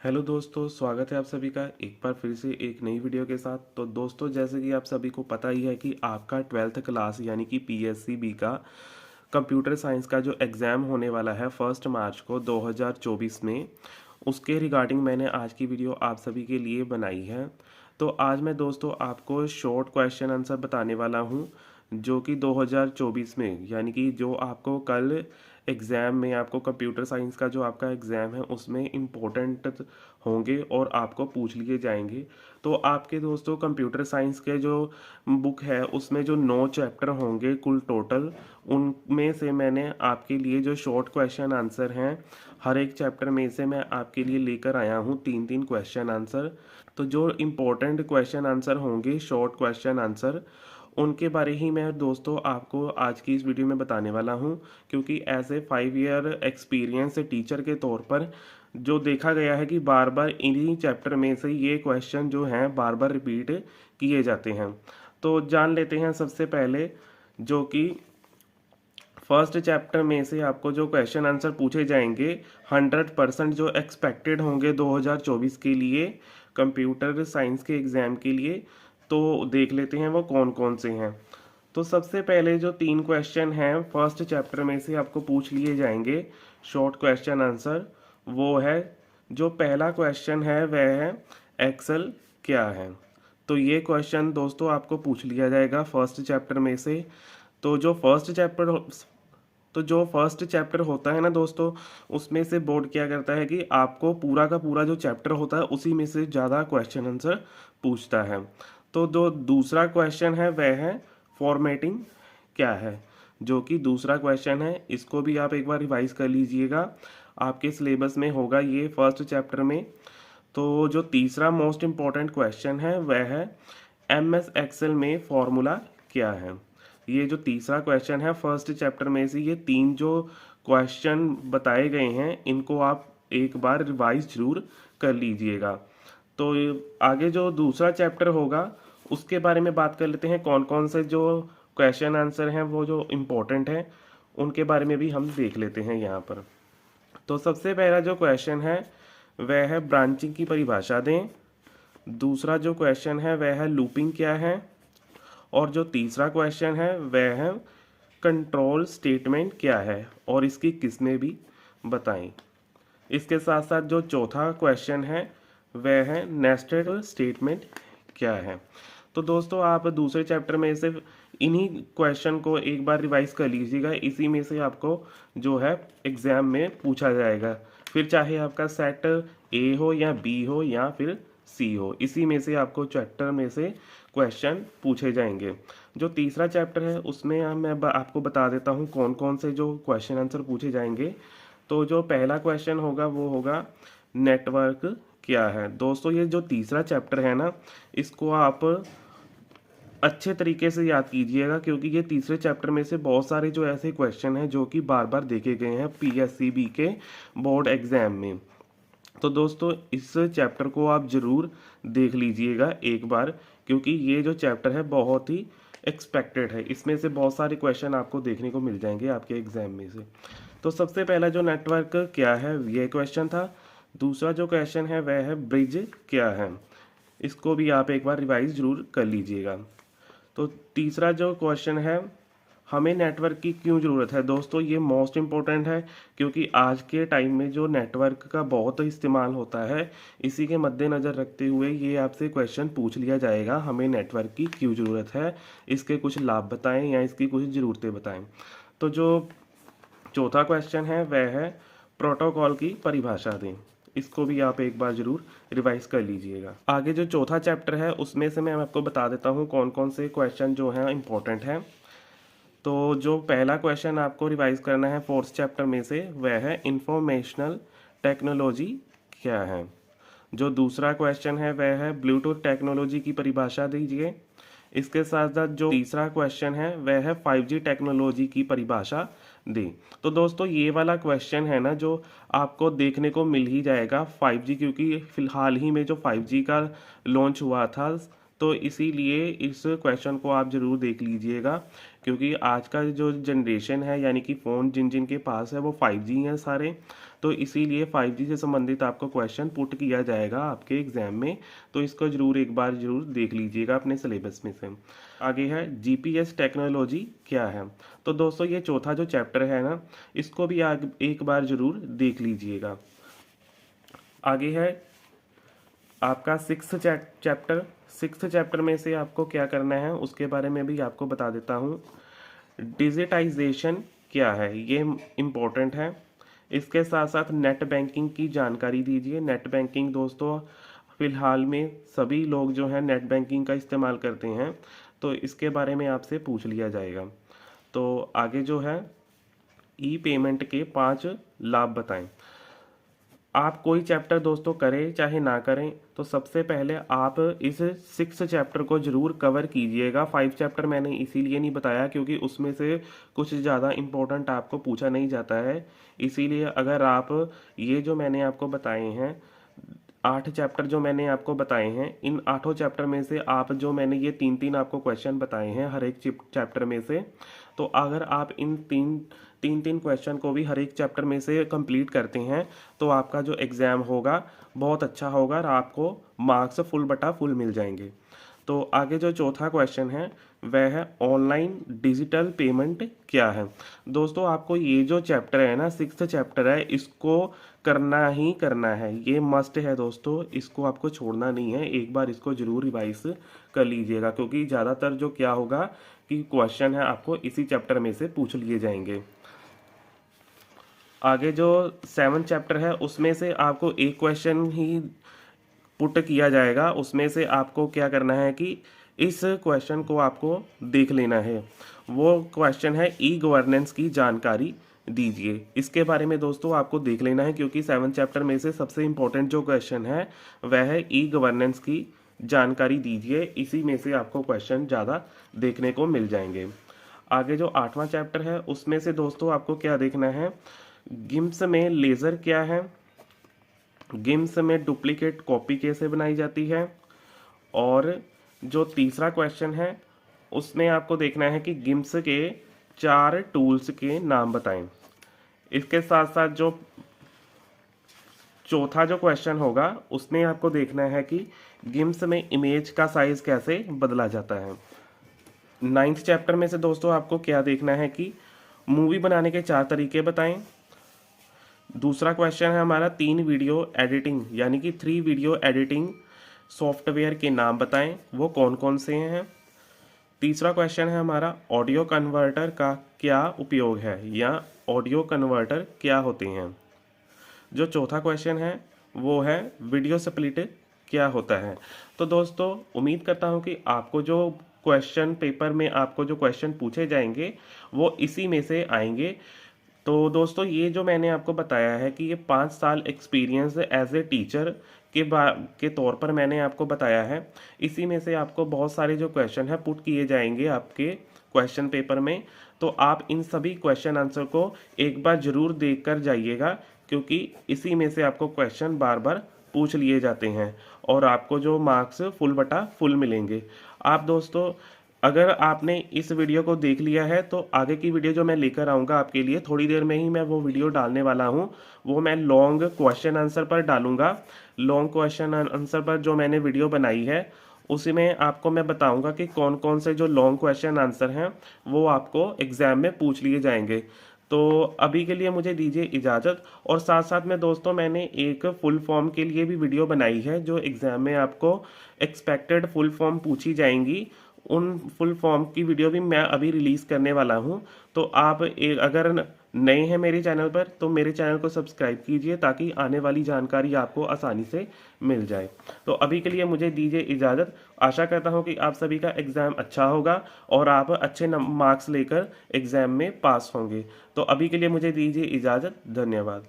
Hello दोस्तों, स्वागत है आप सभी का एक बार फिर से एक नई वीडियो के साथ। तो दोस्तों, जैसे कि आप सभी को पता ही है कि आपका 12th क्लास यानी कि पीएससीबी का कंप्यूटर साइंस का जो एग्ज़ाम होने वाला है 1 मार्च को 2024 में, उसके रिगार्डिंग मैंने आज की वीडियो आप सभी के लिए बनाई है। तो आज मैं दोस्तों आपको शॉर्ट क्वेश्चन आंसर बताने वाला हूँ, जो कि 2024 में यानी कि जो आपको कल एग्ज़ाम में आपको कंप्यूटर साइंस का जो आपका एग्ज़ाम है उसमें इम्पोर्टेंट होंगे और आपको पूछ लिए जाएंगे। तो आपके दोस्तों कंप्यूटर साइंस के जो बुक है उसमें जो 9 चैप्टर होंगे कुल टोटल, उनमें से मैंने आपके लिए जो शॉर्ट क्वेश्चन आंसर हैं हर एक चैप्टर में से मैं आपके लिए लेकर आया हूँ 3-3 क्वेश्चन आंसर। तो जो इम्पोर्टेंट क्वेश्चन आंसर होंगे शॉर्ट क्वेश्चन आंसर, उनके बारे ही मैं दोस्तों आपको आज की इस वीडियो में बताने वाला हूं, क्योंकि as a 5 year experience teacher के तौर पर जो देखा गया है कि बार बार इन्हीं चैप्टर में से ये क्वेश्चन जो हैं बार बार रिपीट किए जाते हैं। तो जान लेते हैं सबसे पहले, जो कि फर्स्ट चैप्टर में से आपको जो क्वेश्चन आंसर पूछे जाएंगे 100% जो एक्सपेक्टेड होंगे 2024 के लिए कंप्यूटर साइंस के एग्ज़ाम के लिए। तो देख लेते हैं वो कौन कौन से हैं। तो सबसे पहले जो 3 क्वेश्चन हैं फर्स्ट चैप्टर में से आपको पूछ लिए जाएंगे शॉर्ट क्वेश्चन आंसर, वो है, जो पहला क्वेश्चन है वह है एक्सेल क्या है। तो ये क्वेश्चन दोस्तों आपको पूछ लिया जाएगा फर्स्ट चैप्टर में से। तो जो फर्स्ट चैप्टर तो जो फर्स्ट चैप्टर होता है ना दोस्तों, उसमें से बोर्ड क्या करता है कि आपको पूरा का पूरा जो चैप्टर होता है उसी में से ज़्यादा क्वेश्चन आंसर पूछता है। तो जो दूसरा क्वेश्चन है वह है फॉर्मेटिंग क्या है, जो कि दूसरा क्वेश्चन है। इसको भी आप एक बार रिवाइज कर लीजिएगा, आपके सिलेबस में होगा ये फर्स्ट चैप्टर में। तो जो तीसरा मोस्ट इम्पॉर्टेंट क्वेश्चन है वह है MS एक्सेल में फॉर्मूला क्या है। ये जो तीसरा क्वेश्चन है फर्स्ट चैप्टर में से, ये 3 जो क्वेश्चन बताए गए हैं इनको आप एक बार रिवाइज जरूर कर लीजिएगा। तो आगे जो दूसरा चैप्टर होगा उसके बारे में बात कर लेते हैं, कौन कौन से जो क्वेश्चन आंसर हैं वो जो इम्पोर्टेंट हैं उनके बारे में भी हम देख लेते हैं यहाँ पर। तो सबसे पहला जो क्वेश्चन है वह है ब्रांचिंग की परिभाषा दें। दूसरा जो क्वेश्चन है वह है लूपिंग क्या है। और जो तीसरा क्वेश्चन है वह है कंट्रोल स्टेटमेंट क्या है और इसकी किस्में भी बताएं। इसके साथ साथ जो चौथा क्वेश्चन है वह है नेस्टेड स्टेटमेंट क्या है। तो दोस्तों आप दूसरे चैप्टर में से इन्हीं क्वेश्चन को एक बार रिवाइज कर लीजिएगा, इसी में से आपको जो है एग्ज़ाम में पूछा जाएगा। फिर चाहे आपका सेट ए हो या बी हो या फिर सी हो, इसी में से आपको चैप्टर में से क्वेश्चन पूछे जाएंगे। जो तीसरा चैप्टर है उसमें मैं आपको बता देता हूँ कौन कौन से जो क्वेश्चन आंसर पूछे जाएंगे। तो जो पहला क्वेश्चन होगा वो होगा नेटवर्क क्या है। दोस्तों ये जो तीसरा चैप्टर है ना, इसको आप अच्छे तरीके से याद कीजिएगा, क्योंकि ये तीसरे चैप्टर में से बहुत सारे जो ऐसे क्वेश्चन हैं जो कि बार बार देखे गए हैं पीएससीबी के बोर्ड एग्जाम में। तो दोस्तों इस चैप्टर को आप ज़रूर देख लीजिएगा एक बार, क्योंकि ये जो चैप्टर है बहुत ही एक्सपेक्टेड है, इसमें से बहुत सारे क्वेश्चन आपको देखने को मिल जाएंगे आपके एग्जाम में से। तो सबसे पहला जो नेटवर्क क्या है ये क्वेश्चन था। दूसरा जो क्वेश्चन है वह है ब्रिज क्या है, इसको भी आप एक बार रिवाइज जरूर कर लीजिएगा। तो तीसरा जो क्वेश्चन है हमें नेटवर्क की क्यों ज़रूरत है। दोस्तों ये मोस्ट इम्पोर्टेंट है, क्योंकि आज के टाइम में जो नेटवर्क का बहुत इस्तेमाल होता है, इसी के मद्देनज़र रखते हुए ये आपसे क्वेश्चन पूछ लिया जाएगा, हमें नेटवर्क की क्यों ज़रूरत है, इसके कुछ लाभ बताएं या इसकी कुछ ज़रूरतें बताएं। तो जो चौथा क्वेश्चन है वह है प्रोटोकॉल की परिभाषा दें। इसको भी आप एक बार जरूर रिवाइज कर लीजिएगा। आगे जो चौथा चैप्टर है उसमें से मैं आपको बता देता हूँ कौन कौन से क्वेश्चन जो हैं इंपॉर्टेंट हैं। तो जो पहला क्वेश्चन आपको रिवाइज करना है फोर्थ चैप्टर में से वह है इंफॉर्मेशनल टेक्नोलॉजी क्या है। जो दूसरा क्वेश्चन है वह है ब्लूटूथ टेक्नोलॉजी की परिभाषा दीजिए। इसके साथ साथ जो तीसरा क्वेश्चन है वह है 5G टेक्नोलॉजी की परिभाषा दें। तो दोस्तों ये वाला क्वेश्चन है ना जो आपको देखने को मिल ही जाएगा 5G, क्योंकि फिलहाल ही में जो 5G का लॉन्च हुआ था, तो इसीलिए इस क्वेश्चन को आप ज़रूर देख लीजिएगा, क्योंकि आज का जो जनरेशन है यानी कि फ़ोन जिन जिन के पास है वो 5G हैं सारे। तो इसीलिए 5G से संबंधित आपको क्वेश्चन पुट किया जाएगा आपके एग्जाम में। तो इसको जरूर एक बार जरूर देख लीजिएगा अपने सिलेबस में से। आगे है GPS टेक्नोलॉजी क्या है। तो दोस्तों ये चौथा जो चैप्टर है ना, इसको भी एक बार जरूर देख लीजिएगा। आगे है आपका सिक्स्थ चैप्टर में से आपको क्या करना है उसके बारे में भी आपको बता देता हूँ। डिजिटाइजेशन क्या है, ये इम्पोर्टेंट है। इसके साथ साथ नेट बैंकिंग की जानकारी दीजिए। नेट बैंकिंग दोस्तों फिलहाल में सभी लोग जो है नेट बैंकिंग का इस्तेमाल करते हैं, तो इसके बारे में आपसे पूछ लिया जाएगा। तो आगे जो है ई पेमेंट के 5 लाभ बताएं। आप कोई चैप्टर दोस्तों करें चाहे ना करें, तो सबसे पहले आप इस 6 चैप्टर को जरूर कवर कीजिएगा। 5 चैप्टर मैंने इसीलिए नहीं बताया क्योंकि उसमें से कुछ ज़्यादा इम्पोर्टेंट आपको पूछा नहीं जाता है। इसीलिए अगर आप ये जो मैंने आपको बताए हैं 8 चैप्टर जो मैंने आपको बताए हैं, इन 8 चैप्टर में से आप जो मैंने ये 3 आपको क्वेश्चन बताए हैं हर एक चैप्टर में से, तो अगर आप इन तीन क्वेश्चन को भी हर एक चैप्टर में से कंप्लीट करते हैं तो आपका जो एग्ज़ाम होगा बहुत अच्छा होगा और आपको मार्क्स फुल बटा फुल मिल जाएंगे। तो आगे जो चौथा क्वेश्चन है वह है ऑनलाइन डिजिटल पेमेंट क्या है। दोस्तों आपको ये जो चैप्टर है ना 6th चैप्टर है, इसको करना ही करना है, ये मस्ट है दोस्तों, इसको आपको छोड़ना नहीं है। एक बार इसको जरूर रिवाइज कर लीजिएगा क्योंकि ज़्यादातर जो क्या होगा कि क्वेश्चन है आपको इसी चैप्टर में से पूछ लिए जाएंगे। आगे जो 7th चैप्टर है उसमें से आपको एक क्वेश्चन ही पुट किया जाएगा। उसमें से आपको क्या करना है कि इस क्वेश्चन को आपको देख लेना है। वो क्वेश्चन है ई गवर्नेंस की जानकारी दीजिए। इसके बारे में दोस्तों आपको देख लेना है क्योंकि 7th चैप्टर में से सबसे इम्पोर्टेंट जो क्वेश्चन है वह है ई गवर्नेंस की जानकारी दीजिए। इसी में से आपको क्वेश्चन ज़्यादा देखने को मिल जाएंगे। आगे जो 8वां चैप्टर है उसमें से दोस्तों आपको क्या देखना है, गिम्स में लेज़र क्या है, गिम्स में डुप्लीकेट कॉपी कैसे बनाई जाती है, और जो तीसरा क्वेश्चन है उसमें आपको देखना है कि गिम्स के 4 टूल्स के नाम बताएं। इसके साथ साथ जो चौथा जो क्वेश्चन होगा उसमें आपको देखना है कि गिम्स में इमेज का साइज कैसे बदला जाता है। 9th चैप्टर में से दोस्तों आपको क्या देखना है कि मूवी बनाने के 4 तरीके बताएं। दूसरा क्वेश्चन है हमारा 3 वीडियो एडिटिंग यानी कि 3 वीडियो एडिटिंग सॉफ्टवेयर के नाम बताएं, वो कौन कौन से हैं। तीसरा क्वेश्चन है हमारा ऑडियो कन्वर्टर का क्या उपयोग है या ऑडियो कन्वर्टर क्या होते हैं। जो चौथा क्वेश्चन है वो है वीडियो स्प्लिट क्या होता है। तो दोस्तों उम्मीद करता हूँ कि आपको जो क्वेश्चन पेपर में आपको जो क्वेश्चन पूछे जाएंगे वो इसी में से आएंगे। तो दोस्तों ये जो मैंने आपको बताया है कि ये 5 साल एक्सपीरियंस एज ए टीचर के तौर पर मैंने आपको बताया है, इसी में से आपको बहुत सारे जो क्वेश्चन है पुट किए जाएंगे आपके क्वेश्चन पेपर में। तो आप इन सभी क्वेश्चन आंसर को एक बार जरूर देख कर जाइएगा क्योंकि इसी में से आपको क्वेश्चन बार बार पूछ लिए जाते हैं और आपको जो मार्क्स फुल बटा फुल मिलेंगे। आप दोस्तों अगर आपने इस वीडियो को देख लिया है तो आगे की वीडियो जो मैं लेकर आऊँगा आपके लिए थोड़ी देर में ही मैं वो वीडियो डालने वाला हूँ। वो मैं लॉन्ग क्वेश्चन आंसर पर डालूँगा। लॉन्ग क्वेश्चन आंसर पर जो मैंने वीडियो बनाई है उसी में आपको मैं बताऊंगा कि कौन कौन से जो लॉन्ग क्वेश्चन आंसर हैं वो आपको एग्ज़ाम में पूछ लिए जाएंगे। तो अभी के लिए मुझे दीजिए इजाज़त। और साथ साथ में दोस्तों मैंने एक फुल फॉर्म के लिए भी वीडियो बनाई है जो एग्ज़ाम में आपको एक्सपेक्टेड फुल फॉर्म पूछी जाएंगी। उन फुल फॉर्म की वीडियो भी मैं अभी रिलीज़ करने वाला हूं। तो आप अगर नए हैं मेरे चैनल पर तो मेरे चैनल को सब्सक्राइब कीजिए ताकि आने वाली जानकारी आपको आसानी से मिल जाए। तो अभी के लिए मुझे दीजिए इजाज़त। आशा करता हूं कि आप सभी का एग्ज़ाम अच्छा होगा और आप अच्छे मार्क्स लेकर एग्ज़ाम में पास होंगे। तो अभी के लिए मुझे दीजिए इजाज़त। धन्यवाद।